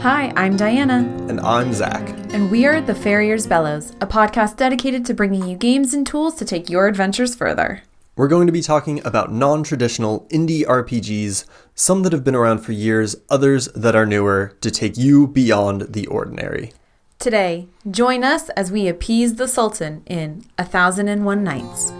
Hi, I'm Diana. And I'm Zach. And we are The Farrier's Bellows, a podcast dedicated to bringing you games and tools to take your adventures further. We're going to be talking about non-traditional indie RPGs, some that have been around for years, others that are newer, to take you beyond the ordinary. Today, join us as we appease the Sultan in 1001 Nights.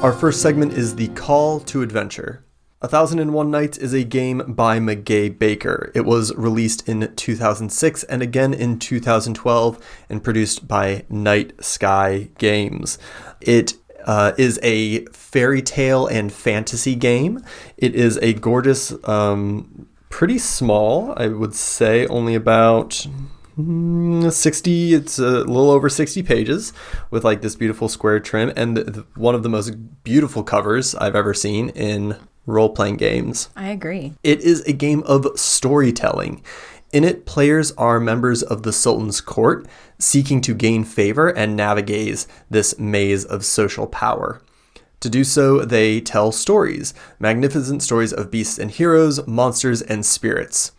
Our first segment is the Call to Adventure. 1001 Nights is a game by McGay Baker. It was released in 2006 and again in 2012 and produced by Night Sky Games. It is a fairy tale and fantasy game. It is a gorgeous, pretty small, I would say, only about 60, it's a little over 60 pages with like this beautiful square trim and one of the most beautiful covers I've ever seen in role-playing games. I agree. It is a game of storytelling. In it, players are members of the Sultan's court, seeking to gain favor and navigate this maze of social power. To do so, they tell stories, magnificent stories of beasts and heroes, monsters and spirits.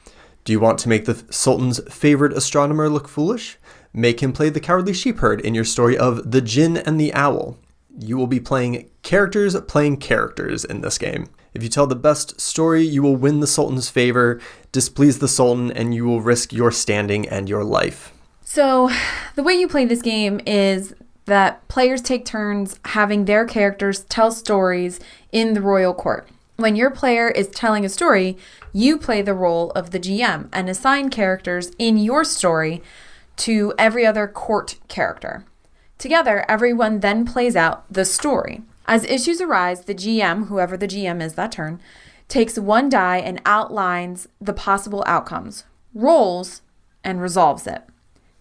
Do you want to make the Sultan's favorite astronomer look foolish? Make him play the cowardly sheepherd in your story of The Djinn and the Owl. You will be playing characters in this game. If you tell the best story, you will win the Sultan's favor, displease the Sultan, and you will risk your standing and your life. So, the way you play this game is that players take turns having their characters tell stories in the royal court. When your player is telling a story, you play the role of the GM and assign characters in your story to every other court character. Together, everyone then plays out the story. As issues arise, the GM, whoever the GM is that turn, takes one die and outlines the possible outcomes, rolls, and resolves it.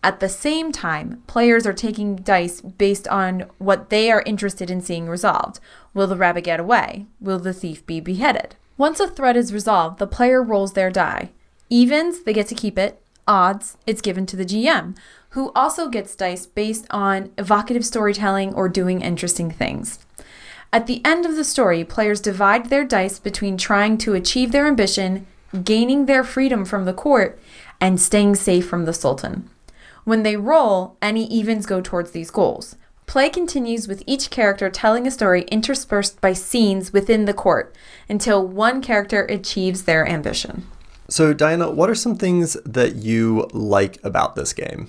At the same time, players are taking dice based on what they are interested in seeing resolved. Will the rabbit get away? Will the thief be beheaded? Once a threat is resolved, the player rolls their die. Evens, they get to keep it. Odds, it's given to the GM, who also gets dice based on evocative storytelling or doing interesting things. At the end of the story, players divide their dice between trying to achieve their ambition, gaining their freedom from the court, and staying safe from the Sultan. When they roll, any evens go towards these goals. Play continues with each character telling a story interspersed by scenes within the court until one character achieves their ambition. So, Diana, what are some things that you like about this game?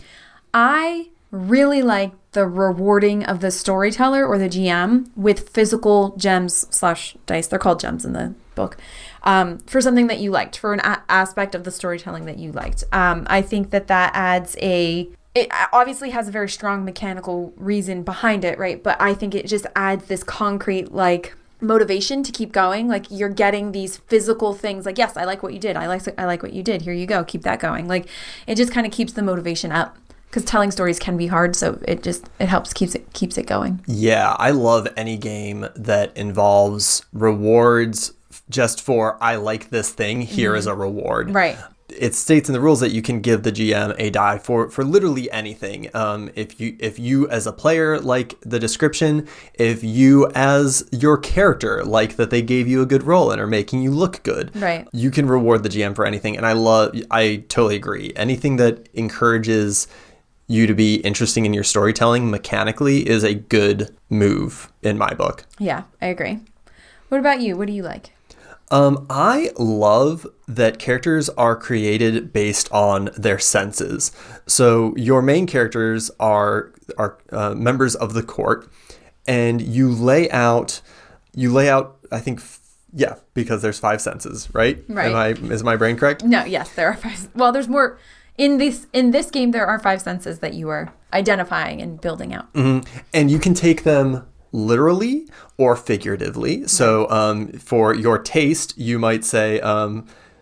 I really like the rewarding of the storyteller or the GM with physical gems / dice. They're called gems in the book. For something that you liked, for an aspect of the storytelling that you liked. I think that adds it obviously has a very strong mechanical reason behind it, right? But I think it just adds this concrete, like, motivation to keep going. Like, you're getting these physical things, like, yes, I like what you did. I like what you did. Here you go. Keep that going. Like, it just kind of keeps the motivation up. Because telling stories can be hard, so it helps keeps it going. Yeah, I love any game that involves rewards just for I like this thing. Here is a reward. Right. It states in the rules that you can give the GM a die for literally anything. If you as a player like the description, if you as your character like that they gave you a good roll and are making you look good, right, you can reward the GM for anything. And I totally agree. Anything that encourages you to be interesting in your storytelling mechanically is a good move in my book. Yeah, I agree. What about you? What do you like? I love that characters are created based on their senses. So your main characters are members of the court, and you lay out, I think, because there's 5 senses, right? Right. Is my brain correct? No, yes, there are 5. Well, there's more. In this game, there are 5 senses that you are identifying and building out. Mm-hmm. And you can take them literally or figuratively. So for your taste, you might say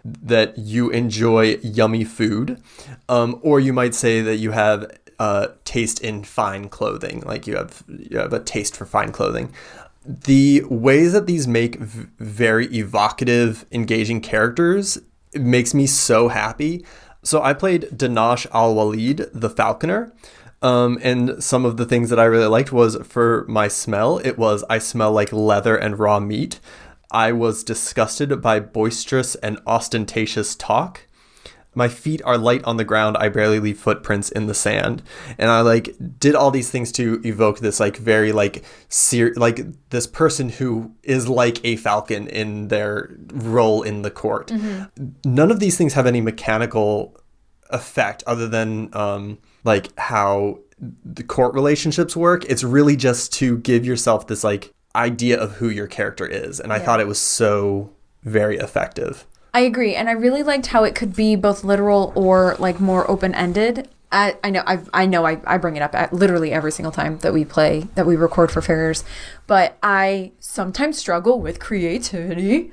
that you enjoy yummy food, or you might say that you have taste in fine clothing, like you have a taste for fine clothing. The ways that these make very evocative, engaging characters, it makes me so happy. So I played Danash al-Walid, the Falconer, and some of the things that I really liked was, for my smell, I smell like leather and raw meat. I was disgusted by boisterous and ostentatious talk. My feet are light on the ground. I barely leave footprints in the sand. And I like did all these things to evoke this like very like this person who is like a falcon in their role in the court. None of these things have any mechanical effect other than like how the court relationships work. It's really just to give yourself this like idea of who your character is. And I thought it was so very effective. I agree, and I really liked how it could be both literal or like more open-ended. I bring it up at literally every single time that we record for Farriers, but I sometimes struggle with creativity.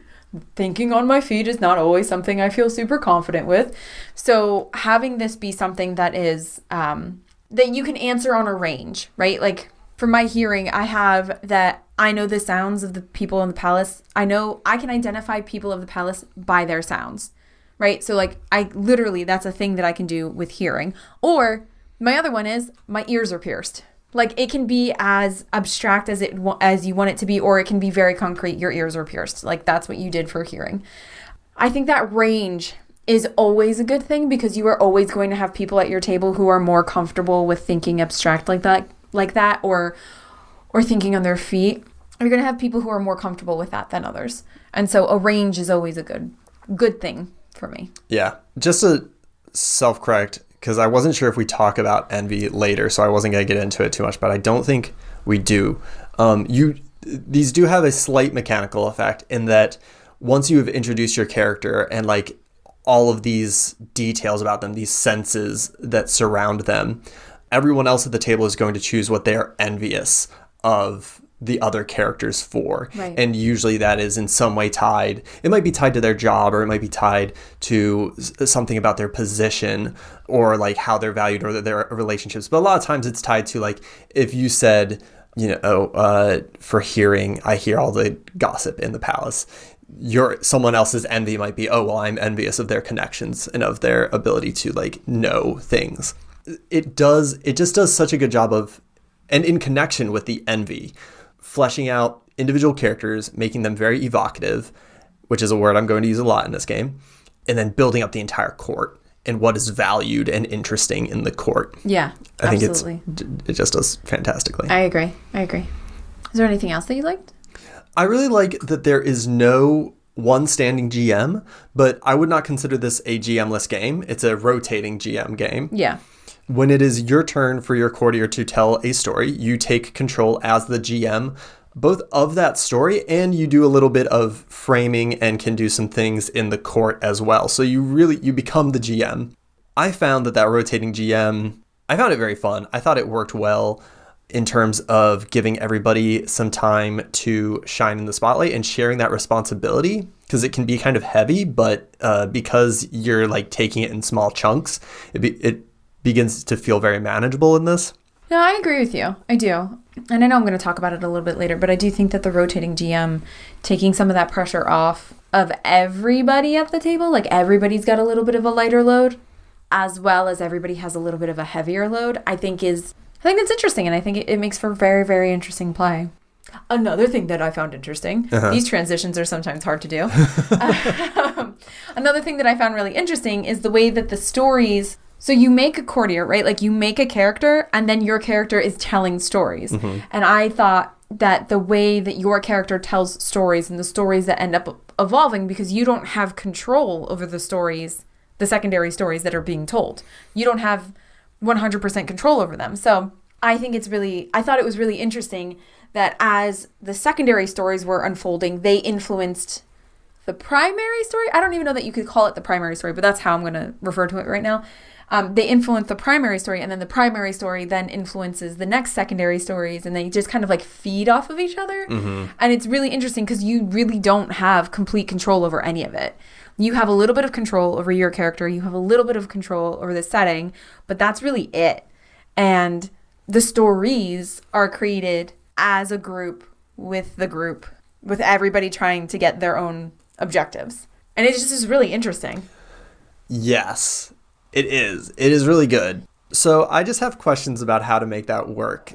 Thinking on my feet is not always something I feel super confident with. So having this be something that is that you can answer on a range, right? Like for my hearing, I have that I know the sounds of the people in the palace. I know I can identify people of the palace by their sounds, right? So like that's a thing that I can do with hearing. Or my other one is my ears are pierced. Like it can be as abstract as you want it to be, or it can be very concrete. Your ears are pierced. Like that's what you did for hearing. I think that range is always a good thing because you are always going to have people at your table who are more comfortable with thinking abstract like that, or thinking on their feet. You're going to have people who are more comfortable with that than others. And so a range is always a good thing for me. Yeah. Just a self-correct, because I wasn't sure if we talk about envy later, so I wasn't going to get into it too much, but I don't think we do. These do have a slight mechanical effect in that once you have introduced your character and like all of these details about them, these senses that surround them, everyone else at the table is going to choose what they are envious of the other characters for. Right. And usually that is in some way tied. It might be tied to their job, or it might be tied to something about their position, or like how they're valued, or their relationships. But a lot of times it's tied to like, if you said, for hearing, I hear all the gossip in the palace. Someone else's envy might be, I'm envious of their connections and of their ability to like know things. It just does such a good job of, and in connection with the envy, fleshing out individual characters, making them very evocative, which is a word I'm going to use a lot in this game, and then building up the entire court and what is valued and interesting in the court. Yeah, I think absolutely. it just does fantastically. I agree. Is there anything else that you liked? I really like that there is no one standing GM, but I would not consider this a GM-less game. It's a rotating GM game. Yeah. When it is your turn for your courtier to tell a story, you take control as the GM, both of that story, and you do a little bit of framing and can do some things in the court as well. So you become the GM. I found that rotating GM, I found it very fun. I thought it worked well in terms of giving everybody some time to shine in the spotlight and sharing that responsibility, because it can be kind of heavy, but because you're like taking it in small chunks, it begins to feel very manageable in this. No, I agree with you. I do. And I know I'm going to talk about it a little bit later, but I do think that the rotating GM taking some of that pressure off of everybody at the table, like everybody's got a little bit of a lighter load, as well as everybody has a little bit of a heavier load, I think that's interesting. And I think it makes for very, very interesting play. Another thing that I found interesting, these transitions are sometimes hard to do. Another thing that I found really interesting is the way that the stories, so you make a courtier, right? Like you make a character and then your character is telling stories. Mm-hmm. And I thought that the way that your character tells stories and the stories that end up evolving, because you don't have control over the stories, the secondary stories that are being told. You don't have 100% control over them. So I thought it was really interesting that as the secondary stories were unfolding, they influenced the primary story. I don't even know that you could call it the primary story, but that's how I'm going to refer to it right now. They influence the primary story, and then the primary story then influences the next secondary stories, and they just kind of like feed off of each other. Mm-hmm. And it's really interesting because you really don't have complete control over any of it. You have a little bit of control over your character. You have a little bit of control over the setting, but that's really it. And the stories are created as a group, with everybody trying to get their own objectives. And it just is really interesting. Yes, it is. It is really good. So I just have questions about how to make that work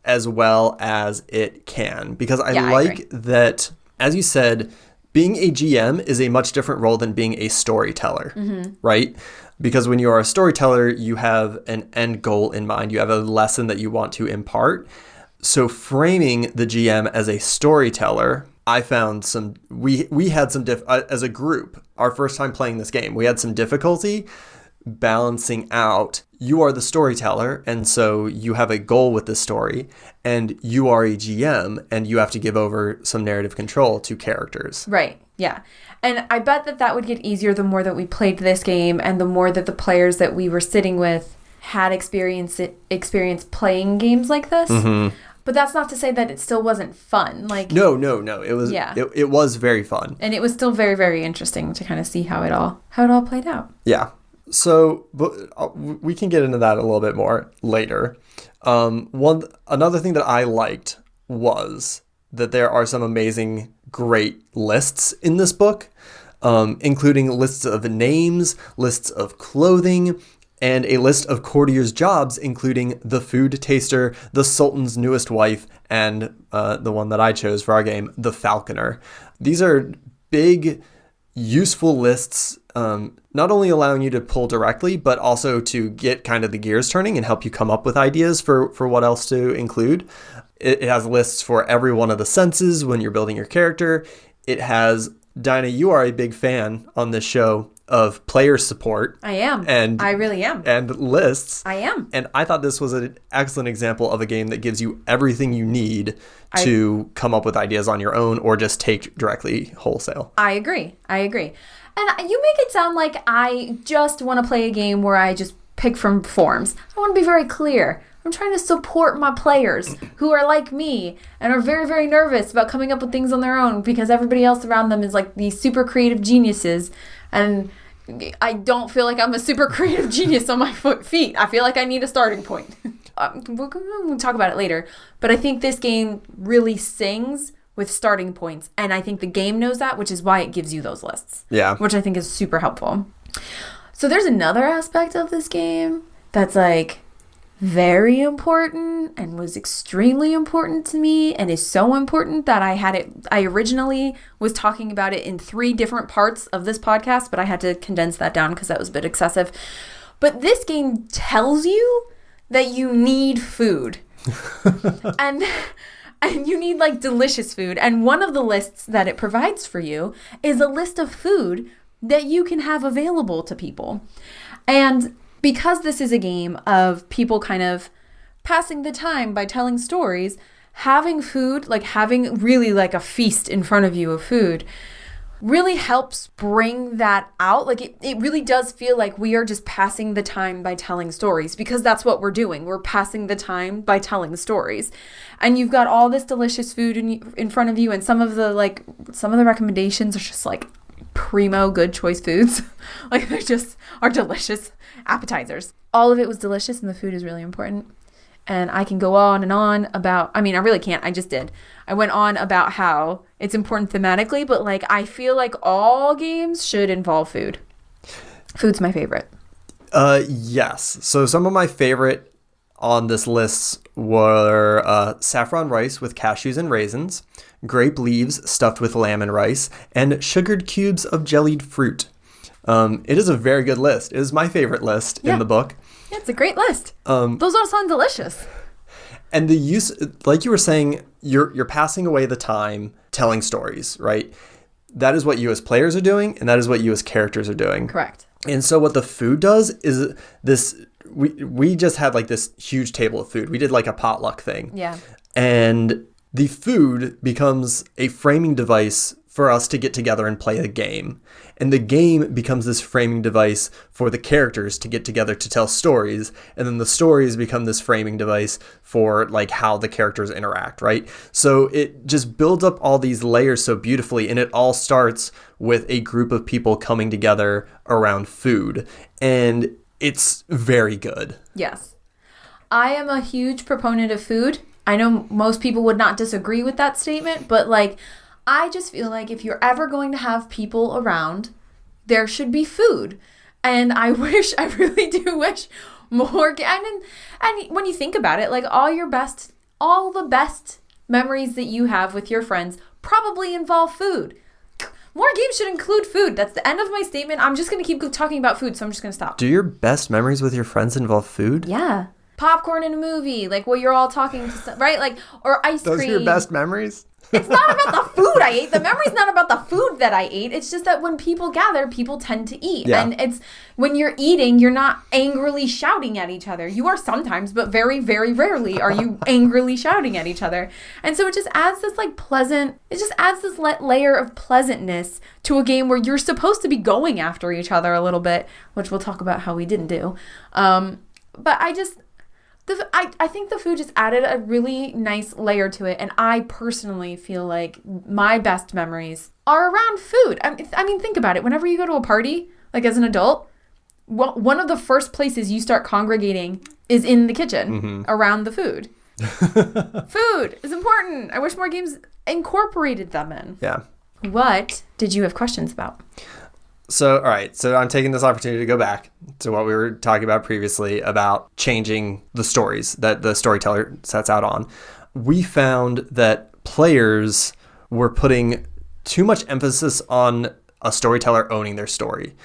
as well as it can, because I like that, as you said, being a GM is a much different role than being a storyteller, right? Because when you are a storyteller, you have an end goal in mind. You have a lesson that you want to impart. So framing the GM as a storyteller, I found we had some, as a group, our first time playing this game, we had some difficulty balancing out. You are the storyteller, and so you have a goal with this story, and you are a GM, and you have to give over some narrative control to characters. Right, yeah. And I bet that would get easier the more that we played this game and the more that the players that we were sitting with had experience playing games like this. But that's not to say that it still wasn't fun. Like No. It was it was very fun. And it was still very, very interesting to kind of see how it all played out. Yeah. So we can get into that a little bit more later. Another thing that I liked was that there are some amazing, great lists in this book, including lists of names, lists of clothing, and a list of courtiers' jobs, including the food taster, the Sultan's newest wife, and the one that I chose for our game, the falconer. These are big, useful lists, not only allowing you to pull directly, but also to get kind of the gears turning and help you come up with ideas for what else to include. It has lists for every one of the senses when you're building your character. It has, Dinah, you are a big fan on this show of player support. I am. I really am. And lists. I am. And I thought this was an excellent example of a game that gives you everything you need to come up with ideas on your own or just take directly wholesale. I agree. And you make it sound like I just want to play a game where I just pick from forms. I want to be very clear. I'm trying to support my players who are like me and are very, very nervous about coming up with things on their own because everybody else around them is like these super creative geniuses. And I don't feel like I'm a super creative genius on my feet. I feel like I need a starting point. We'll talk about it later. But I think this game really sings with starting points. And I think the game knows that, which is why it gives you those lists. Yeah. Which I think is super helpful. So there's another aspect of this game that's like very important and was extremely important to me and is so important that I originally was talking about it in 3 different parts of this podcast, but I had to condense that down because that was a bit excessive. But this game tells you that you need food. and you need like delicious food. And one of the lists that it provides for you is a list of food that you can have available to people. And because this is a game of people kind of passing the time by telling stories, having food, like having really like a feast in front of you of food, really helps bring that out. Like it really does feel like we are just passing the time by telling stories because that's what we're doing. We're passing the time by telling stories. And you've got all this delicious food in front of you, and some of the recommendations are just like primo good choice foods. Like they just are delicious appetizers. All of it was delicious and the food is really important. And I can go on and on about, I really can't. I just did. I went on about how it's important thematically, but like I feel like all games should involve food. Food's my favorite. Yes. So some of my favorite on this list were saffron rice with cashews and raisins, grape leaves stuffed with lamb and rice, and sugared cubes of jellied fruit. It is a very good list. It is my favorite list in the book. Yeah, it's a great list. Those all sound delicious. And the use, like you were saying, you're passing away the time telling stories, right? That is what you as players are doing, and that is what you as characters are doing. Correct. And so what the food does is this, we just had like this huge table of food. We did like a potluck thing. Yeah. And the food becomes a framing device for us to get together and play a game. And the game becomes this framing device for the characters to get together to tell stories. And then the stories become this framing device for like how the characters interact, right? So it just builds up all these layers so beautifully. And it all starts with a group of people coming together around food. And it's very good. Yes. I am a huge proponent of food. I know most people would not disagree with that statement, but like, I just feel like if you're ever going to have people around, there should be food. And I really do wish more. And when you think about it, like all the best memories that you have with your friends probably involve food. More games should include food. That's the end of my statement. I'm just going to keep talking about food, so I'm just going to stop. Do your best memories with your friends involve food? Yeah. Popcorn in a movie, like where you're all talking to, right? Like, or ice cream. Those are your best memories? It's not about the food I ate. The memory's not about the food that I ate. It's just that when people gather, people tend to eat. Yeah. And it's when you're eating, you're not angrily shouting at each other. You are sometimes, but very, very rarely are you angrily shouting at each other. And so it just adds this layer of pleasantness to a game where you're supposed to be going after each other a little bit, which we'll talk about how we didn't do. But I think the food just added a really nice layer to it, and I personally feel like my best memories are around food. I mean, think about it. Whenever you go to a party, like as an adult, one of the first places you start congregating is in the kitchen around the food. Food is important. I wish more games incorporated them in. Yeah. What did you have questions about? So, all right. So I'm taking this opportunity to go back to what we were talking about previously about changing the stories that the storyteller sets out on. We found that players were putting too much emphasis on a storyteller owning their story.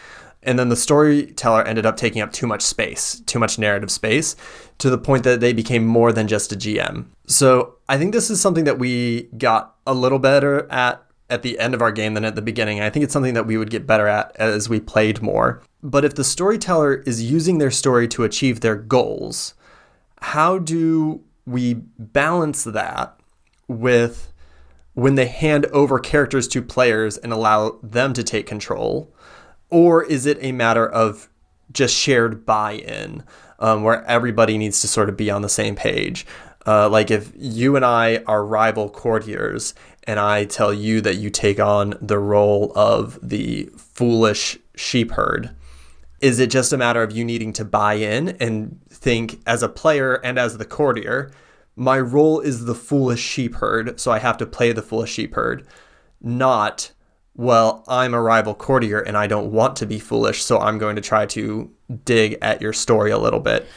And then the storyteller ended up taking up too much space, too much narrative space, to the point that they became more than just a GM. So I think this is something that we got a little better at the end of our game than at the beginning. I think it's something that we would get better at as we played more. But if the storyteller is using their story to achieve their goals, how do we balance that with when they hand over characters to players and allow them to take control? Or is it a matter of just shared buy-in, where everybody needs to sort of be on the same page? Like if you and I are rival courtiers and I tell you that you take on the role of the foolish sheep herd, is it just a matter of you needing to buy in and think as a player and as the courtier, my role is the foolish sheep herd, so I have to play the foolish sheep herd, not, well, I'm a rival courtier and I don't want to be foolish, so I'm going to try to dig at your story a little bit.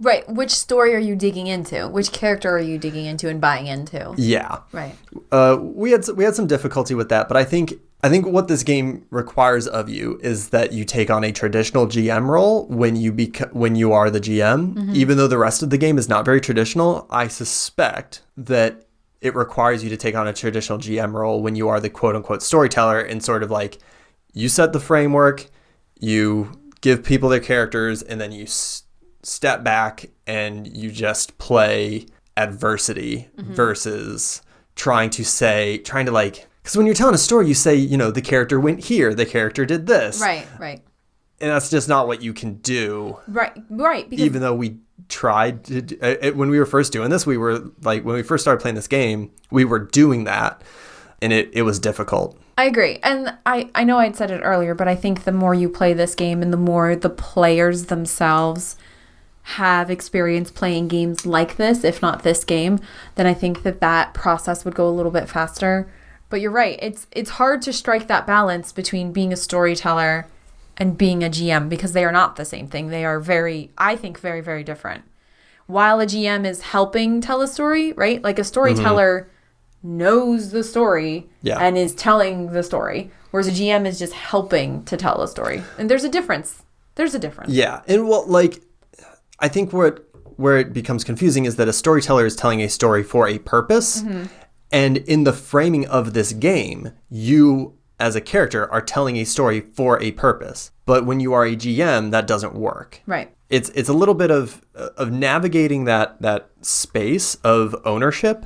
Right. Which story are you digging into? Which character are you digging into and buying into? Yeah. Right. We had some difficulty with that, but I think what this game requires of you is that you take on a traditional GM role when you are the GM. Even though the rest of the game is not very traditional, I suspect that it requires you to take on a traditional GM role when you are the quote unquote storyteller, and sort of like you set the framework, you give people their characters, and then you step back and you just play adversity versus trying to because when you're telling a story, you say, the character went here, the character did this. Right. And that's just not what you can do. Right. Because even though we tried to, when we were first doing this, we were like, when we first started playing this game, we were doing that, and it was difficult. I agree. And I know I'd said it earlier, but I think the more you play this game and the more the players themselves have experience playing games like this, if not this game, then I think that process would go a little bit faster. But you're right. It's hard to strike that balance between being a storyteller and being a GM, because they are not the same thing. They are I think, very, very different. While a GM is helping tell a story, right? Like a storyteller knows the story and is telling the story, whereas a GM is just helping to tell a story. And there's a difference. Yeah. And I think where it becomes confusing is that a storyteller is telling a story for a purpose. And in the framing of this game, you as a character are telling a story for a purpose. But when you are a GM, that doesn't work. Right. It's a little bit of navigating that space of ownership.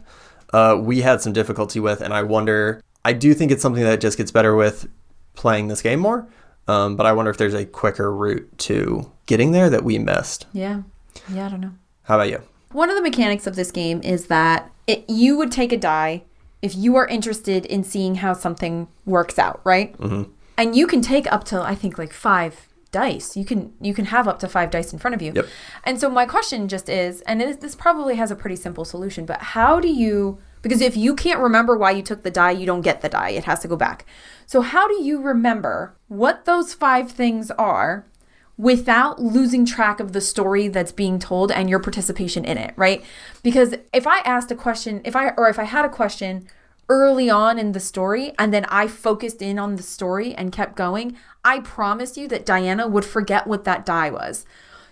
We had some difficulty with, and I do think it's something that just gets better with playing this game more. But I wonder if there's a quicker route to getting there that we missed. Yeah, I don't know. How about you? One of the mechanics of this game is that you would take a die if you are interested in seeing how something works out, right? And you can take up to, I think, like 5 dice. You can have up to 5 dice in front of you. Yep. And so my question just is, and this probably has a pretty simple solution, but how do you, because if you can't remember why you took the die, you don't get the die. It has to go back. So how do you remember what those 5 things are without losing track of the story that's being told and your participation in it, right? Because if I asked a question, if I had a question early on in the story and then I focused in on the story and kept going, I promise you that Diana would forget what that die was.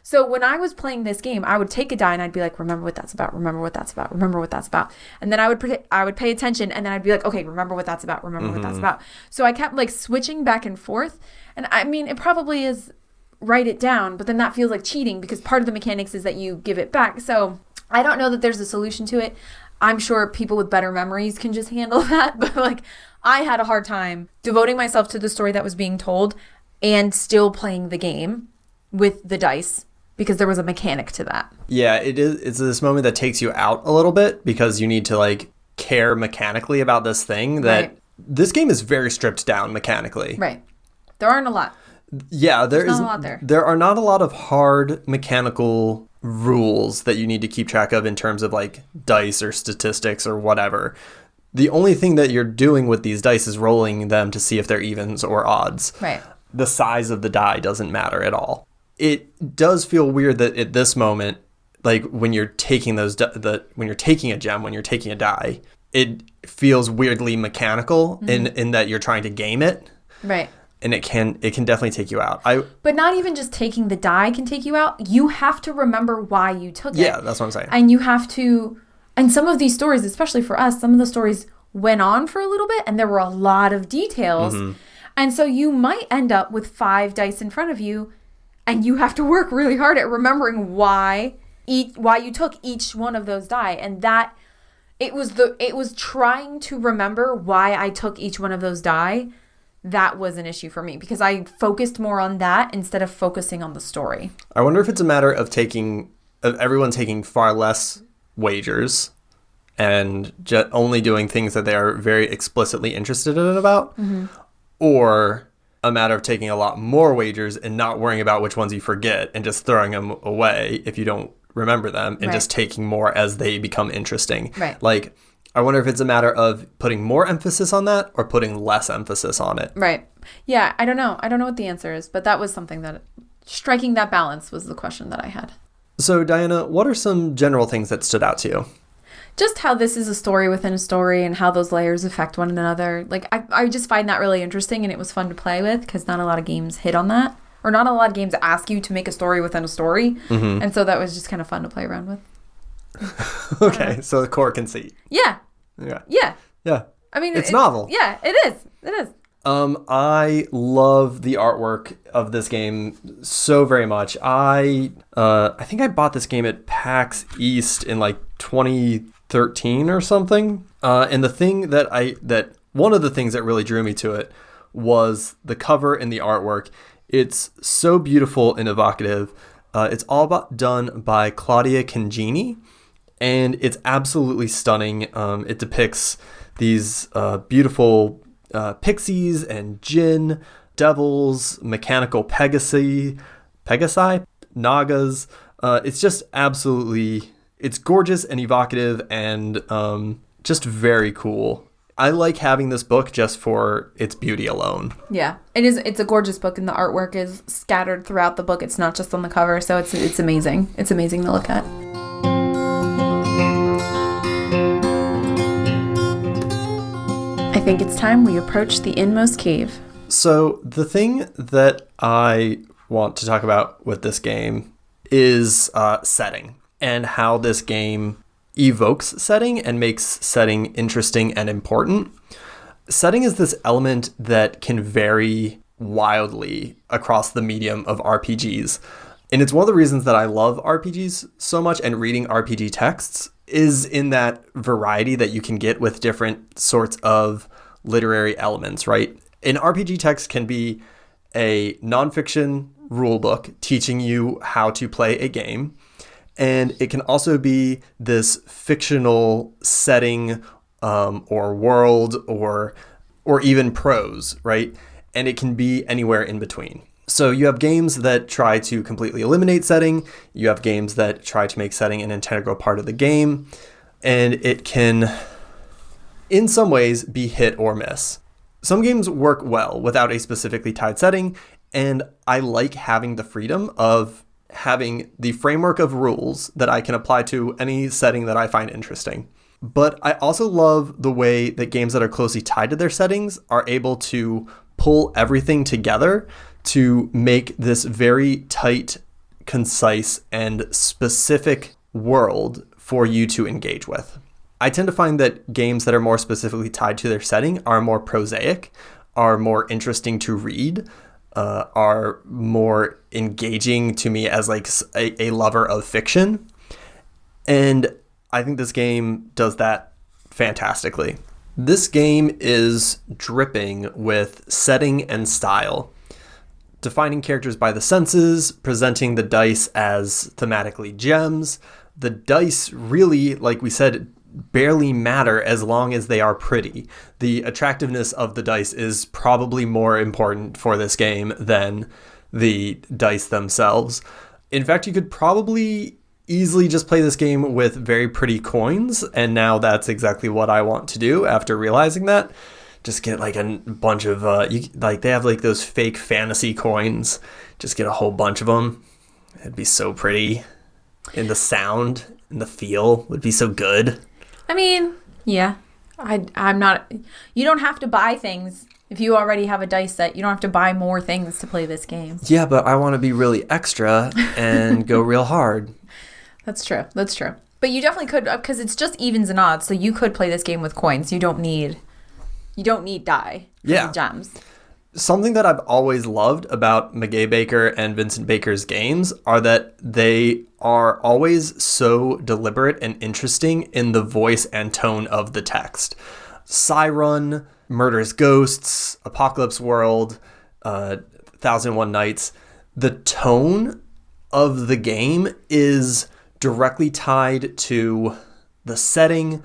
So when I was playing this game, I would take a die and I'd be like, remember what that's about, remember what that's about, remember what that's about. And then I would pay attention and then I'd be like, okay, remember what that's about, remember what that's about. So I kept like switching back and forth. And I mean, it probably is write it down, but then that feels like cheating because part of the mechanics is that you give it back. So I don't know that there's a solution to it. I'm sure people with better memories can just handle that. But like I had a hard time devoting myself to the story that was being told and still playing the game with the dice because there was a mechanic to that. Yeah, it is. It's this moment that takes you out a little bit because you need to like care mechanically about this thing that this game is very stripped down mechanically. Right. There aren't a lot. Yeah, there's not a lot there. There are not a lot of hard mechanical rules that you need to keep track of in terms of like dice or statistics or whatever. The only thing that you're doing with these dice is rolling them to see if they're evens or odds. Right. The size of the die doesn't matter at all. It does feel weird that at this moment, like when you're taking when you're taking a gem, when you're taking a die, it feels weirdly mechanical in that you're trying to game it. Right. And it can definitely take you out. But not even just taking the die can take you out. You have to remember why you took it. Yeah, that's what I'm saying. And you have to, and some of these stories, especially for us, some of the stories went on for a little bit and there were a lot of details. And so you might end up with 5 dice in front of you and you have to work really hard at remembering why you took each one of those die. And that it was trying to remember why I took each one of those die. That was an issue for me because I focused more on that instead of focusing on the story. I wonder if it's a matter of everyone taking far less wagers and only doing things that they are very explicitly interested in about, or a matter of taking a lot more wagers and not worrying about which ones you forget and just throwing them away if you don't remember them and just taking more as they become interesting. Right. Like, I wonder if it's a matter of putting more emphasis on that or putting less emphasis on it. Right. Yeah, I don't know. I don't know what the answer is, but that was something that striking that balance was the question that I had. So, Diana, what are some general things that stood out to you? Just how this is a story within a story and how those layers affect one another. Like, I just find that really interesting and it was fun to play with because not a lot of games hit on that. Or not a lot of games ask you to make a story within a story. And so that was just kind of fun to play around with. Okay, so the core conceit. Yeah. Yeah. Yeah. Yeah. I mean, it's novel. Yeah, it is. It is. I love the artwork of this game so very much. I think I bought this game at PAX East in like 2013 or something. And one of the things that really drew me to it was the cover and the artwork. It's so beautiful and evocative. It's all done by Claudia Cangini, and it's absolutely stunning. It depicts these beautiful pixies and djinn, devils, mechanical Pegasi, Nagas. It's just it's gorgeous and evocative and just very cool. I like having this book just for its beauty alone. Yeah, it is. It's a gorgeous book, and the artwork is scattered throughout the book. It's not just on the cover, so it's amazing. It's amazing to look at. I think it's time we approach the inmost cave. So the thing that I want to talk about with this game is setting and how this game evokes setting and makes setting interesting and important. Setting is this element that can vary wildly across the medium of RPGs. And it's one of the reasons that I love RPGs so much and reading RPG texts is in that variety that you can get with different sorts of literary elements, right? An RPG text can be a nonfiction rule book teaching you how to play a game. And it can also be this fictional setting or world or even prose, right? And it can be anywhere in between. So you have games that try to completely eliminate setting. You have games that try to make setting an integral part of the game. And it can, in some ways, be hit or miss. Some games work well without a specifically tied setting. And I like having the freedom of having the framework of rules that I can apply to any setting that I find interesting. But I also love the way that games that are closely tied to their settings are able to pull everything together to make this very tight, concise, and specific world for you to engage with. I tend to find that games that are more specifically tied to their setting are more prosaic, are more interesting to read, are more engaging to me as like a lover of fiction. And I think this game does that fantastically. This game is dripping with setting and style, defining characters by the senses, presenting the dice as thematically gems. The dice really, like we said, barely matter as long as they are pretty. The attractiveness of the dice is probably more important for this game than the dice themselves. In fact, you could probably easily just play this game with very pretty coins, and now that's exactly what I want to do after realizing that. Just get like a bunch of they have like those fake fantasy coins. Just get a whole bunch of them. It'd be so pretty, and the sound and the feel would be so good. I mean, yeah, I'm not. You don't have to buy things if you already have a dice set. You don't have to buy more things to play this game. Yeah, but I want to be really extra and go real hard. That's true. But you definitely could, because it's just evens and odds. So you could play this game with coins. You don't need die for the gems. Something that I've always loved about Mackay Baker and Vincent Baker's games are that they are always so deliberate and interesting in the voice and tone of the text. Siren, Murderous Ghosts, Apocalypse World, 1001 Nights. The tone of the game is directly tied to the setting,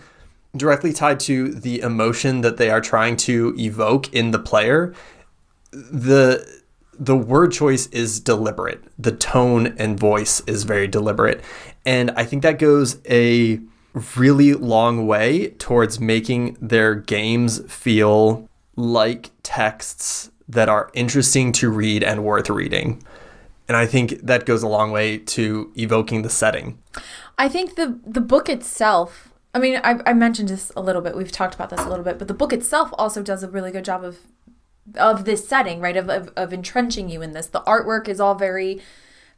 directly tied to the emotion that they are trying to evoke in the player. The word choice is deliberate. The tone and voice is very deliberate. And I think that goes a really long way towards making their games feel like texts that are interesting to read and worth reading. And I think that goes a long way to evoking the setting. I think the book itself, I mean, I mentioned this a little bit. We've talked about this a little bit. But the book itself also does a really good job of this setting, right? Of entrenching you in this. The artwork is all very,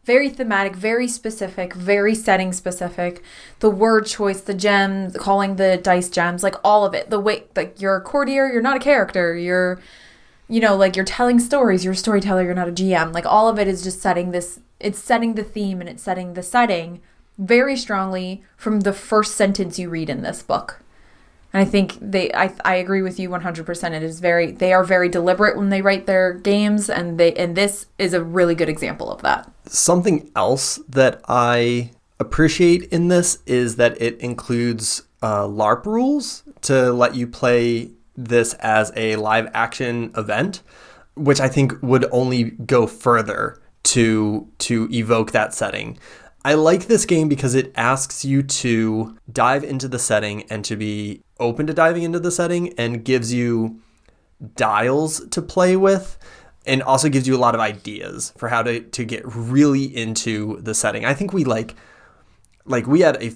very thematic, very specific, very setting specific. The word choice, the gems, calling the dice gems, like all of it. The way, like, you're a courtier, you're not a character. You're, like, you're telling stories, you're a storyteller, you're not a GM. Like, all of it is just setting this, it's setting the theme and it's setting the setting very strongly from the first sentence you read in this book. And I think I agree with you 100%. It is they are very deliberate when they write their games, and this is a really good example of that. Something else that I appreciate in this is that it includes Larp Rules to let you play this as a live action event, which I think would only go further to evoke that setting. I like this game because it asks you to dive into the setting and to be open to diving into the setting, and gives you dials to play with, and also gives you a lot of ideas for how to get really into the setting. I think we we had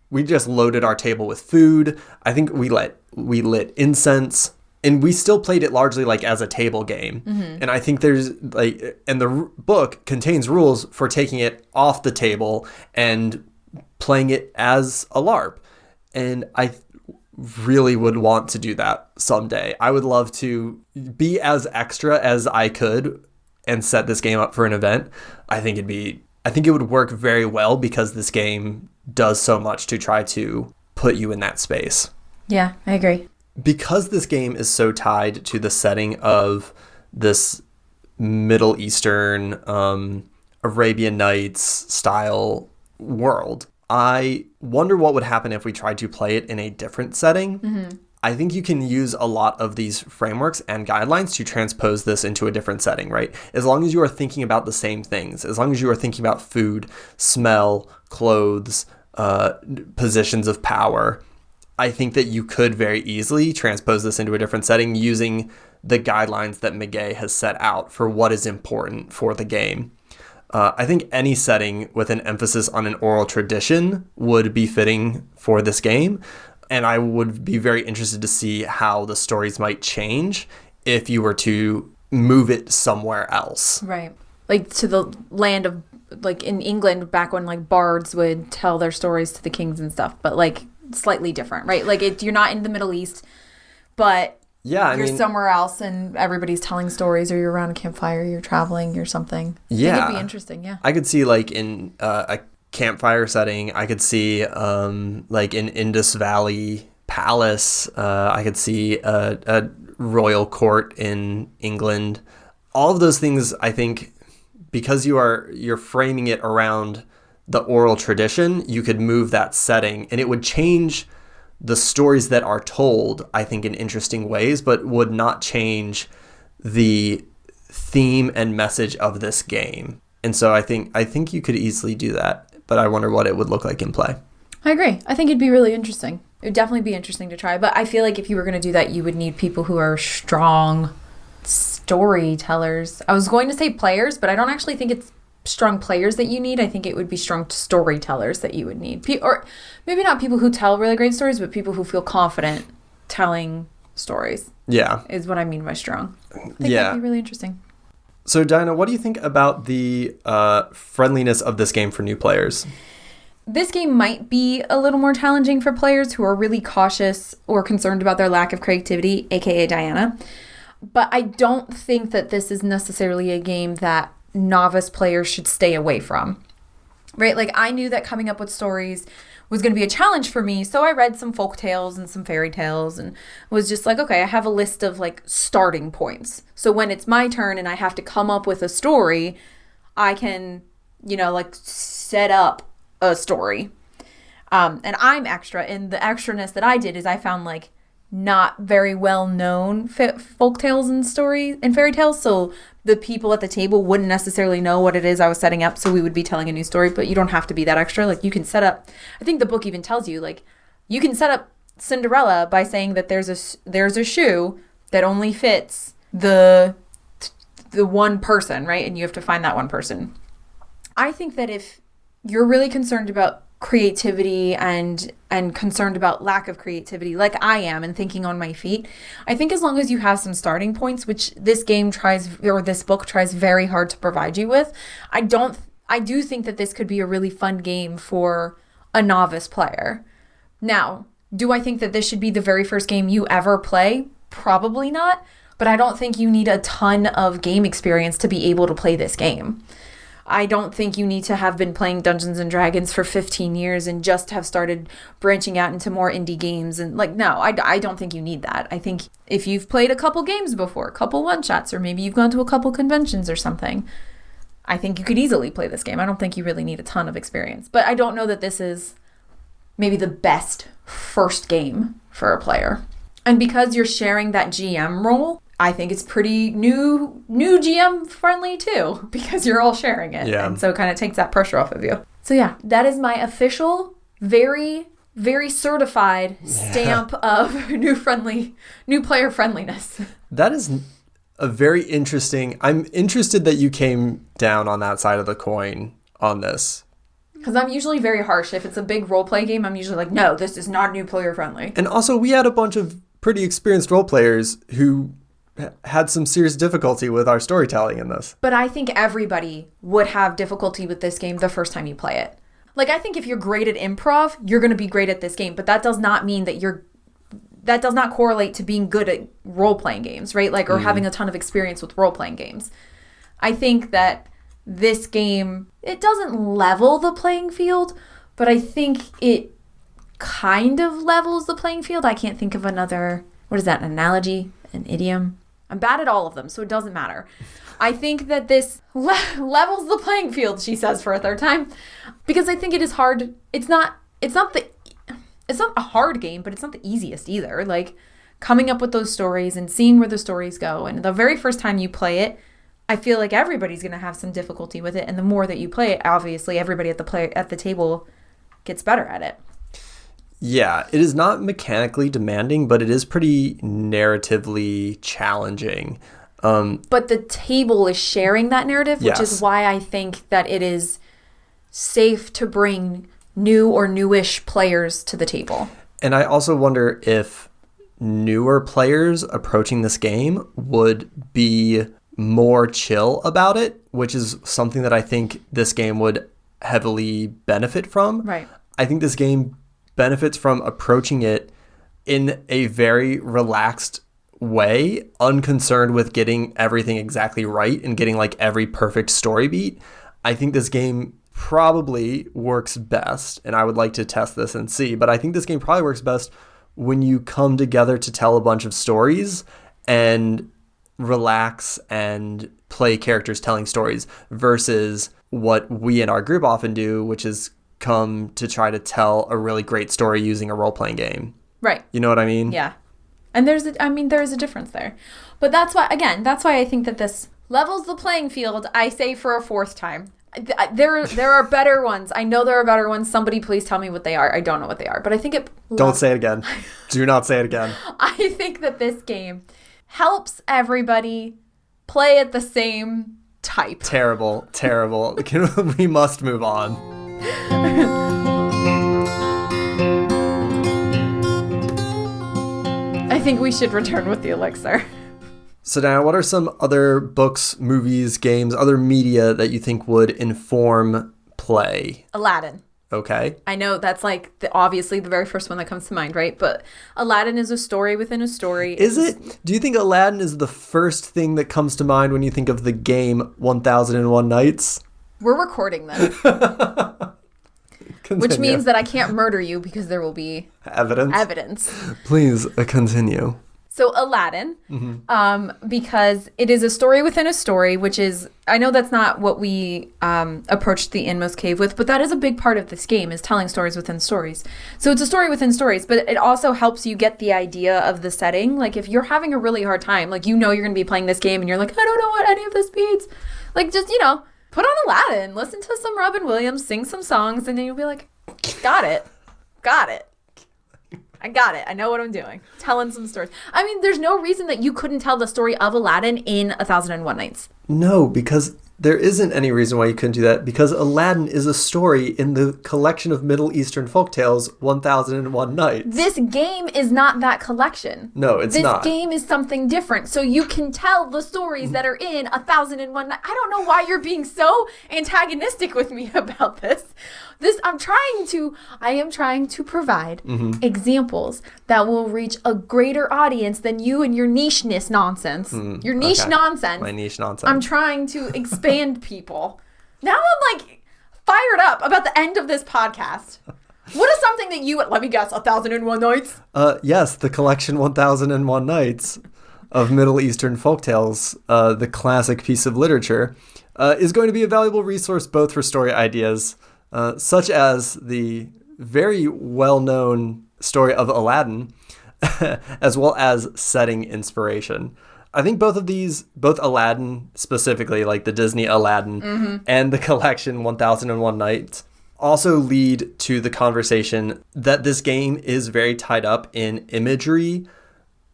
we just loaded our table with food. I think we lit incense, and we still played it largely like as a table game. Mm-hmm. And I think there's and the book contains rules for taking it off the table and playing it as a LARP. And I really would want to do that someday. I would love to be as extra as I could and set this game up for an event. I think it would work very well because this game does so much to try to put you in that space. Yeah, I agree. Because this game is so tied to the setting of this Middle Eastern, Arabian Nights style world, I wonder what would happen if we tried to play it in a different setting. Mm-hmm. I think you can use a lot of these frameworks and guidelines to transpose this into a different setting, right? As long as you are thinking about the same things, as long as you are thinking about food, smell, clothes, positions of power, I think that you could very easily transpose this into a different setting using the guidelines that Mackay has set out for what is important for the game. I think any setting with an emphasis on an oral tradition would be fitting for this game. And I would be very interested to see how the stories might change if you were to move it somewhere else. Right. Like to the land of, like in England, back when like bards would tell their stories to the kings and stuff, but like slightly different, right? Like you're not in the Middle East, but you're somewhere else and everybody's telling stories, or you're around a campfire, you're traveling, you're something. I think it'd be interesting, yeah. I could see like in a campfire setting, I could see like an Indus Valley palace, I could see a royal court in England. All of those things, I think, because you're framing it around the oral tradition, you could move that setting and it would change the stories that are told, I think, in interesting ways, but would not change the theme and message of this game. And so I think you could easily do that, but I wonder what it would look like in play. I agree. I think it'd be really interesting. It would definitely be interesting to try, but I feel like if you were going to do that, you would need people who are strong storytellers. I was going to say players, but I don't actually think it's strong players that you need. I think it would be strong storytellers that you would need. Or maybe not people who tell really great stories, but people who feel confident telling stories. Yeah. Is what I mean by strong. I think that'd be really interesting. So, Dinah, what do you think about the friendliness of this game for new players? This game might be a little more challenging for players who are really cautious or concerned about their lack of creativity, aka Diana. But I don't think that this is necessarily a game that novice players should stay away from, right? Like, I knew that coming up with stories was going to be a challenge for me, so I read some folk tales and some fairy tales and was just like, okay, I have a list of like starting points. So when it's my turn and I have to come up with a story, I can, like set up a story. And I'm extra, and the extraness that I did is I found like not very well known folk tales and stories and fairy tales, so the people at the table wouldn't necessarily know what it is I was setting up, so we would be telling a new story. But you don't have to be that extra. Like, you can set up, I think the book even tells you, like, you can set up Cinderella by saying that there's a shoe that only fits the one person, right? And you have to find that one person. I think that if you're really concerned about creativity and concerned about lack of creativity, like I am, and thinking on my feet, I think as long as you have some starting points, which this game tries, or this book tries very hard to provide you with, I do think that this could be a really fun game for a novice player. Now, do I think that this should be the very first game you ever play? Probably not, but I don't think you need a ton of game experience to be able to play this game. I don't think you need to have been playing Dungeons and Dragons for 15 years and just have started branching out into more indie games. And like, no, I don't think you need that. I think if you've played a couple games before, a couple one-shots, or maybe you've gone to a couple conventions or something, I think you could easily play this game. I don't think you really need a ton of experience. But I don't know that this is maybe the best first game for a player. And because you're sharing that GM role, I think it's pretty new GM friendly too, because you're all sharing it. Yeah. And so it kind of takes that pressure off of you. So yeah, that is my official, very, very certified stamp of new player friendliness. That is a very interesting. I'm interested that you came down on that side of the coin on this. Because I'm usually very harsh. If it's a big role play game, I'm usually like, no, this is not new player friendly. And also, we had a bunch of pretty experienced role players who had some serious difficulty with our storytelling in this. But I think everybody would have difficulty with this game the first time you play it. Like, I think if you're great at improv, you're going to be great at this game, but that does not mean that that does not correlate to being good at role-playing games, right? Like, or having a ton of experience with role-playing games. I think that this game, it doesn't level the playing field, but I think it kind of levels the playing field. I can't think of another, what is that, an analogy, an idiom? I'm bad at all of them, so it doesn't matter. I think that this levels the playing field, she says for a third time, because I think it is hard. It's not a hard game, but it's not the easiest either. Like, coming up with those stories and seeing where the stories go. And the very first time you play it, I feel like everybody's going to have some difficulty with it. And the more that you play it, obviously everybody at the table gets better at it. Yeah, it is not mechanically demanding, but it is pretty narratively challenging. But the table is sharing that narrative, which is why I think that it is safe to bring new or newish players to the table. And I also wonder if newer players approaching this game would be more chill about it, which is something that I think this game would heavily benefit from. Right. I think this game benefits from approaching it in a very relaxed way, unconcerned with getting everything exactly right and getting like every perfect story beat. I think this game probably works best, and I would like to test this and see, but I think this game probably works best when you come together to tell a bunch of stories and relax and play characters telling stories versus what we in our group often do, which is come to try to tell a really great story using a role-playing game. Right. You know what I mean? Yeah. And there is a difference there. But that's why I think that this levels the playing field, I say for a fourth time. There are better ones. I know there are better ones. Somebody please tell me what they are. I don't know what they are. But I think it... Don't say it again. Do not say it again. I think that this game helps everybody play at the same type. Terrible. We must move on. I think we should return with the elixir. So now, what are some other books, movies, games, other media that you think would inform play? Aladdin. Okay. I know that's like obviously the very first one that comes to mind, right? But Aladdin is a story within a story. Is it? Do you think Aladdin is the first thing that comes to mind when you think of the game 1001 Nights? We're recording this. Which means that I can't murder you because there will be evidence. Please continue. So Aladdin, because it is a story within a story, which is, I know that's not what we approached the Inmost Cave with, but that is a big part of this game, is telling stories within stories. So it's a story within stories, but it also helps you get the idea of the setting. Like if you're having a really hard time, like you know you're going to be playing this game and you're like, I don't know what any of this means. Like just, put on Aladdin, listen to some Robin Williams, sing some songs, and then you'll be like, got it. I got it. I know what I'm doing. Telling some stories. I mean, there's no reason that you couldn't tell the story of Aladdin in 1001 Nights. No, because there isn't any reason why you couldn't do that, because Aladdin is a story in the collection of Middle Eastern folktales 1001 Nights. This game is not that collection. No, it's not. This game is something different. So you can tell the stories that are in 1001 Nights. I don't know why you're being so antagonistic with me about this. I am trying to provide examples that will reach a greater audience than you and your niche-ness nonsense. Your niche nonsense. My niche nonsense. I'm trying to expand people. Now I'm like fired up about the end of this podcast. What is something that let me guess, 1001 Nights? Yes, the collection 1001 Nights of Middle Eastern folktales, the classic piece of literature, is going to be a valuable resource both for story ideas, such as the very well-known story of Aladdin, as well as setting inspiration. I think both Aladdin specifically, like the Disney Aladdin, and the collection 1001 Nights, also lead to the conversation that this game is very tied up in imagery,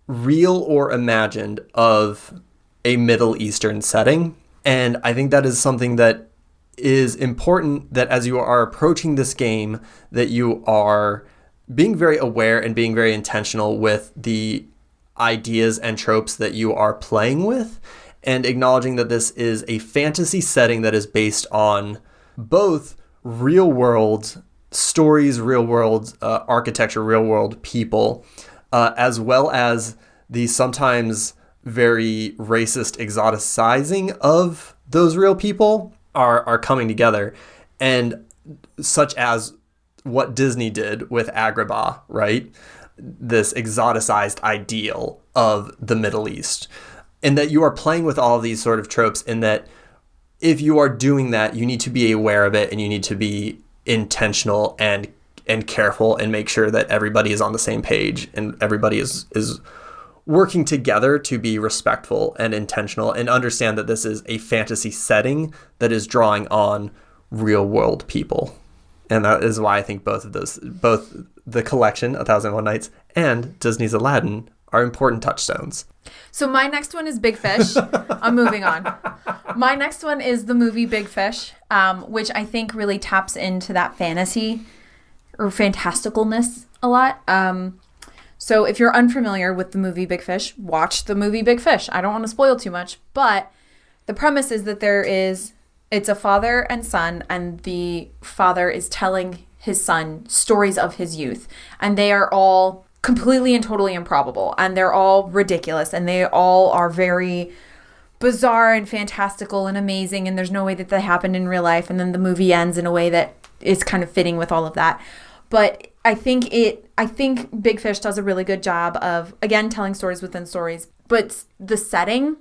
real or imagined, of a Middle Eastern setting. And I think that is something that is important, that as you are approaching this game, that you are being very aware and being very intentional with the ideas and tropes that you are playing with, and acknowledging that this is a fantasy setting that is based on both real world stories, real world architecture, real world people, as well as the sometimes very racist exoticizing of those real people are coming together, and such as what Disney did with Agrabah, right? This exoticized ideal of the Middle East. And that you are playing with all of these sort of tropes, and that if you are doing that, you need to be aware of it, and you need to be intentional and careful, and make sure that everybody is on the same page and everybody is working together to be respectful and intentional, and understand that this is a fantasy setting that is drawing on real world people. And that is why I think both the collection, 1001 Nights, and Disney's Aladdin are important touchstones. So my next one is Big Fish. I'm moving on. My next one is the movie Big Fish, which I think really taps into that fantasy or fantasticalness a lot. So if you're unfamiliar with the movie Big Fish, watch the movie Big Fish. I don't want to spoil too much, but the premise is that it's a father and son, and the father is telling his son stories of his youth, and they are all completely and totally improbable, and they're all ridiculous, and they all are very bizarre and fantastical and amazing, and there's no way that they happened in real life, and then the movie ends in a way that is kind of fitting with all of that. But I think Big Fish does a really good job of, again, telling stories within stories, but the setting,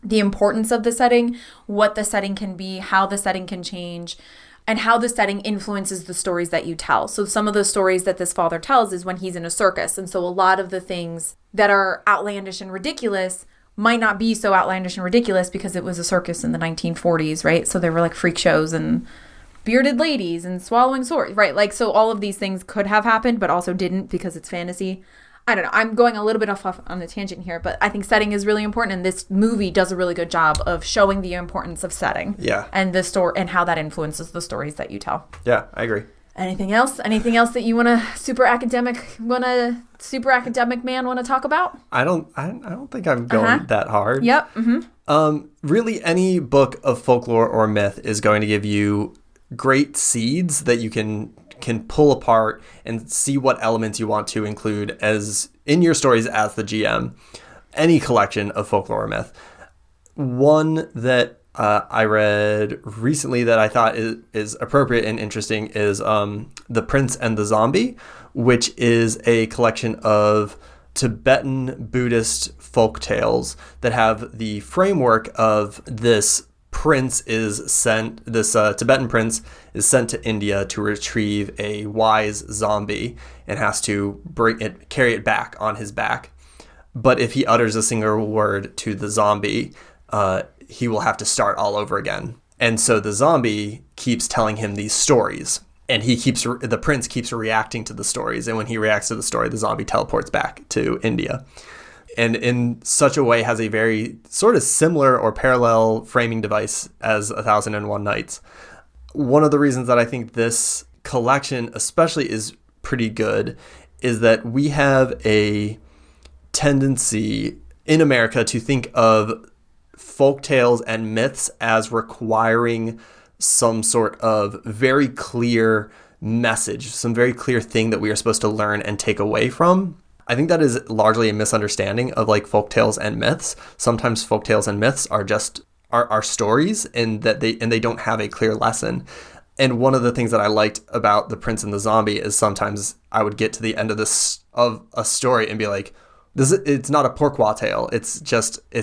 the importance of the setting, what the setting can be, how the setting can change, and how the setting influences the stories that you tell. So some of the stories that this father tells is when he's in a circus. And so a lot of the things that are outlandish and ridiculous might not be so outlandish and ridiculous because it was a circus in the 1940s, right? So there were like freak shows and bearded ladies and swallowing swords, right? Like, so all of these things could have happened, but also didn't because it's fantasy. I don't know. I'm going a little bit off on a tangent here, but I think setting is really important, and this movie does a really good job of showing the importance of setting. Yeah. And the story and how that influences the stories that you tell. Yeah, I agree. Anything else? Anything else that you want to super academic man want to talk about? I don't think I'm going that hard. Yep. Mm-hmm. Really, any book of folklore or myth is going to give you great seeds that you can pull apart and see what elements you want to include as in your stories as the GM. Any collection of folklore or myth. One that I read recently that I thought is appropriate and interesting is The Prince and the Zombie, which is a collection of Tibetan Buddhist folk tales that have the framework of this Tibetan prince is sent to India to retrieve a wise zombie and has to carry it back on his back. But if he utters a single word to the zombie, he will have to start all over again. And so the zombie keeps telling him these stories, and the prince keeps reacting to the stories. And when he reacts to the story, the zombie teleports back to India. And in such a way has a very sort of similar or parallel framing device as 1001 Nights. One of the reasons that I think this collection especially is pretty good is that we have a tendency in America to think of folk tales and myths as requiring some sort of very clear message, some very clear thing that we are supposed to learn and take away from. I think that is largely a misunderstanding of like folk tales and myths. Sometimes folk tales and myths are just are stories and they don't have a clear lesson. And one of the things that I liked about The Prince and the Zombie is sometimes I would get to the end of a story and be like, it's not a pourquoi tale. It's just a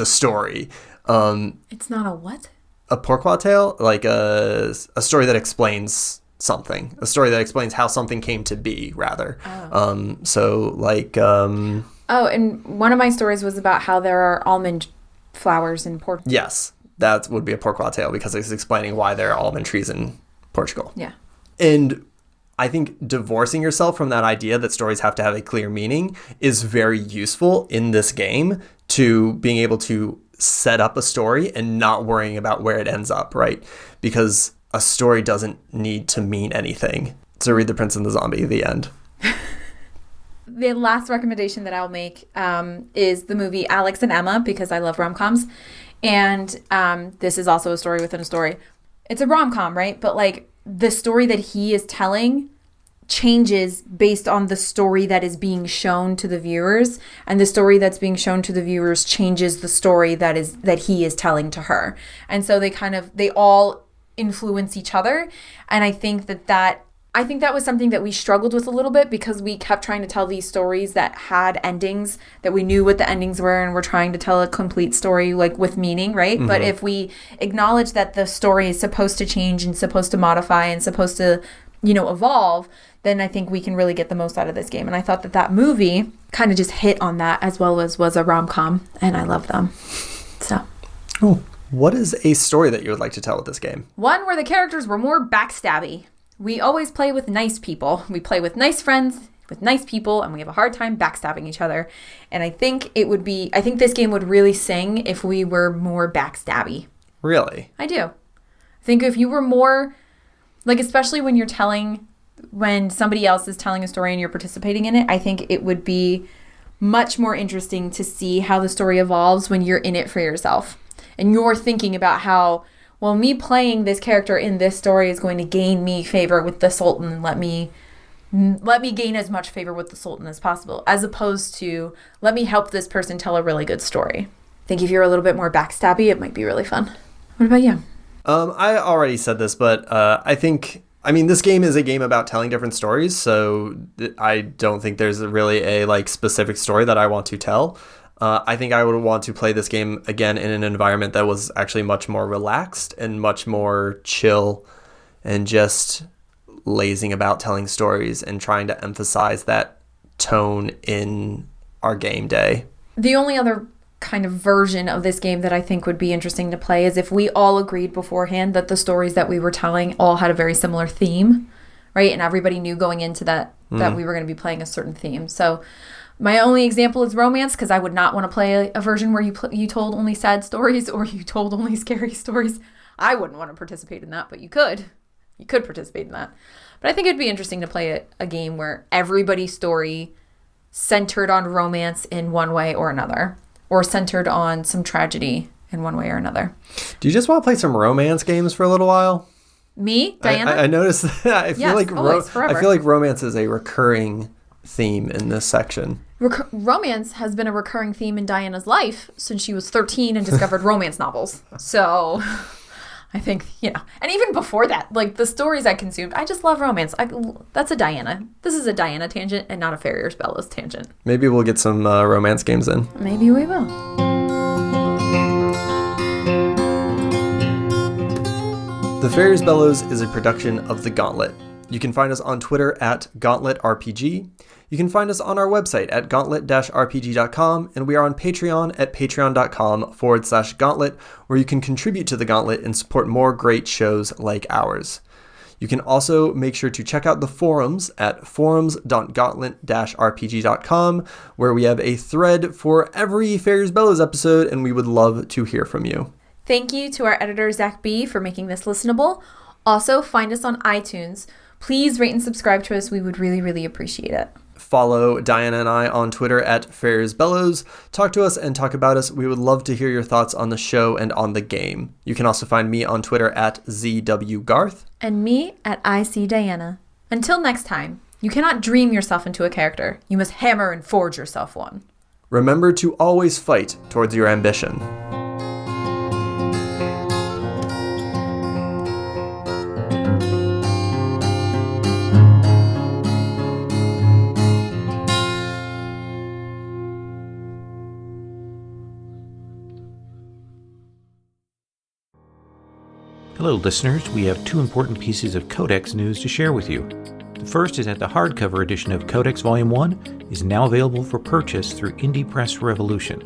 story. It's not a what? A pourquoi tale, like a story that explains something, a story that explains how something came to be, rather. And one of my stories was about how there are almond flowers in Portugal. Yes, that would be a pourquoi tale because it's explaining why there are almond trees in Portugal. Yeah. And I think divorcing yourself from that idea that stories have to have a clear meaning is very useful in this game to being able to set up a story and not worrying about where it ends up, right? Because a story doesn't need to mean anything. So read The Prince and the Zombie, the end. The last recommendation that I'll make is the movie Alex and Emma, because I love rom-coms. And this is also a story within a story. It's a rom-com, right? But like the story that he is telling changes based on the story that is being shown to the viewers, and the story that's being shown to the viewers changes the story that he is telling to her. And so they all influence each other. And I think that was something that we struggled with a little bit because we kept trying to tell these stories that had endings, that we knew what the endings were, and we're trying to tell a complete story like with meaning, right? Mm-hmm. But if we acknowledge that the story is supposed to change and supposed to modify and supposed to, evolve, then I think we can really get the most out of this game. And I thought that movie kind of just hit on that, as well as was a rom-com, and I love them. So. Oh. What is a story that you would like to tell with this game? One where the characters were more backstabby. We always play with nice people. We play with nice friends, with nice people, and we have a hard time backstabbing each other. And I think this game would really sing if we were more backstabby. Really? I do. I think if you were more, like, especially when you're telling when somebody else is telling a story and you're participating in it, I think it would be much more interesting to see how the story evolves when you're in it for yourself. And you're thinking about how, well, me playing this character in this story is going to gain me favor with the Sultan and let me gain as much favor with the Sultan as possible, as opposed to let me help this person tell a really good story. I think if you're a little bit more backstabby, it might be really fun. What about you? I already said this, but I mean, this game is a game about telling different stories, so I don't think there's really a specific story that I want to tell. I think I would want to play this game again in an environment that was actually much more relaxed and much more chill and just lazing about telling stories and trying to emphasize that tone in our game day. The only other kind of version of this game that I think would be interesting to play is if we all agreed beforehand that the stories that we were telling all had a very similar theme, right? And everybody knew going into that we were going to be playing a certain theme. So my only example is romance, because I would not want to play a version where you told only sad stories or you told only scary stories. I wouldn't want to participate in that, but you could. You could participate in that. But I think it'd be interesting to play a game where everybody's story centered on romance in one way or another, or centered on some tragedy in one way or another. Do you just want to play some romance games for a little while? Me, Diana? I noticed that. I feel forever. I feel like romance is a recurring theme in this section. Romance has been a recurring theme in Diana's life since she was 13 and discovered romance novels. So I think, and even before that, the stories I consumed, I just love romance. That's a Diana. This is a Diana tangent and not a Ferrier's Bellows tangent. Maybe we'll get some romance games in. Maybe we will. The Ferrier's Bellows is a production of The Gauntlet. You can find us on Twitter at GauntletRPG. You can find us on our website at gauntlet-rpg.com, and we are on Patreon at patreon.com/gauntlet, where you can contribute to The Gauntlet and support more great shows like ours. You can also make sure to check out the forums at forums.gauntlet-rpg.com, where we have a thread for every Ferrier's Bellows episode, and we would love to hear from you. Thank you to our editor, Zach B., for making this listenable. Also, find us on iTunes. Please rate and subscribe to us. We would really, really appreciate it. Follow Diana and I on Twitter at Ferrier's Bellows. Talk to us and talk about us. We would love to hear your thoughts on the show and on the game. You can also find me on Twitter at ZWGarth. And me at ICDiana. Until next time, you cannot dream yourself into a character. You must hammer and forge yourself one. Remember to always fight towards your ambition. Hello listeners, we have two important pieces of Codex news to share with you. The first is that the hardcover edition of Codex Volume 1 is now available for purchase through Indie Press Revolution.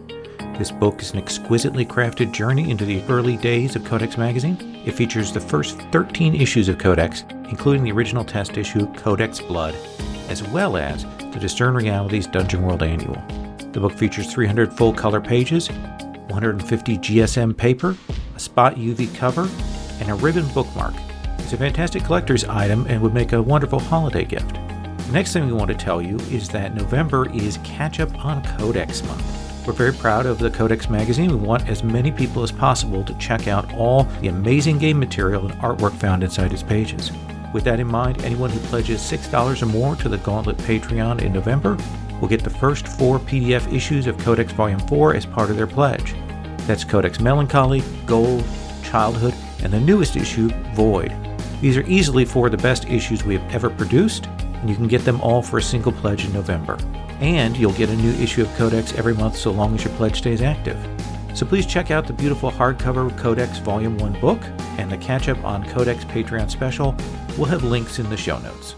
This book is an exquisitely crafted journey into the early days of Codex magazine. It features the first 13 issues of Codex, including the original test issue, Codex Blood, as well as the Discern Realities Dungeon World Annual. The book features 300 full-color pages, 150 GSM paper, a spot UV cover, and a ribbon bookmark. It's a fantastic collector's item and would make a wonderful holiday gift. The next thing we want to tell you is that November is Catch Up on Codex Month. We're very proud of the Codex magazine. We want as many people as possible to check out all the amazing game material and artwork found inside its pages. With that in mind, anyone who pledges $6 or more to the Gauntlet Patreon in November will get the first 4 PDF issues of Codex Volume 4 as part of their pledge. That's Codex Melancholy, Gold, Childhood, and the newest issue, Void. These are easily 4 of the best issues we have ever produced, and you can get them all for a single pledge in November. And you'll get a new issue of Codex every month so long as your pledge stays active. So please check out the beautiful hardcover Codex Volume 1 book and the Catch Up on Codex Patreon special. We'll have links in the show notes.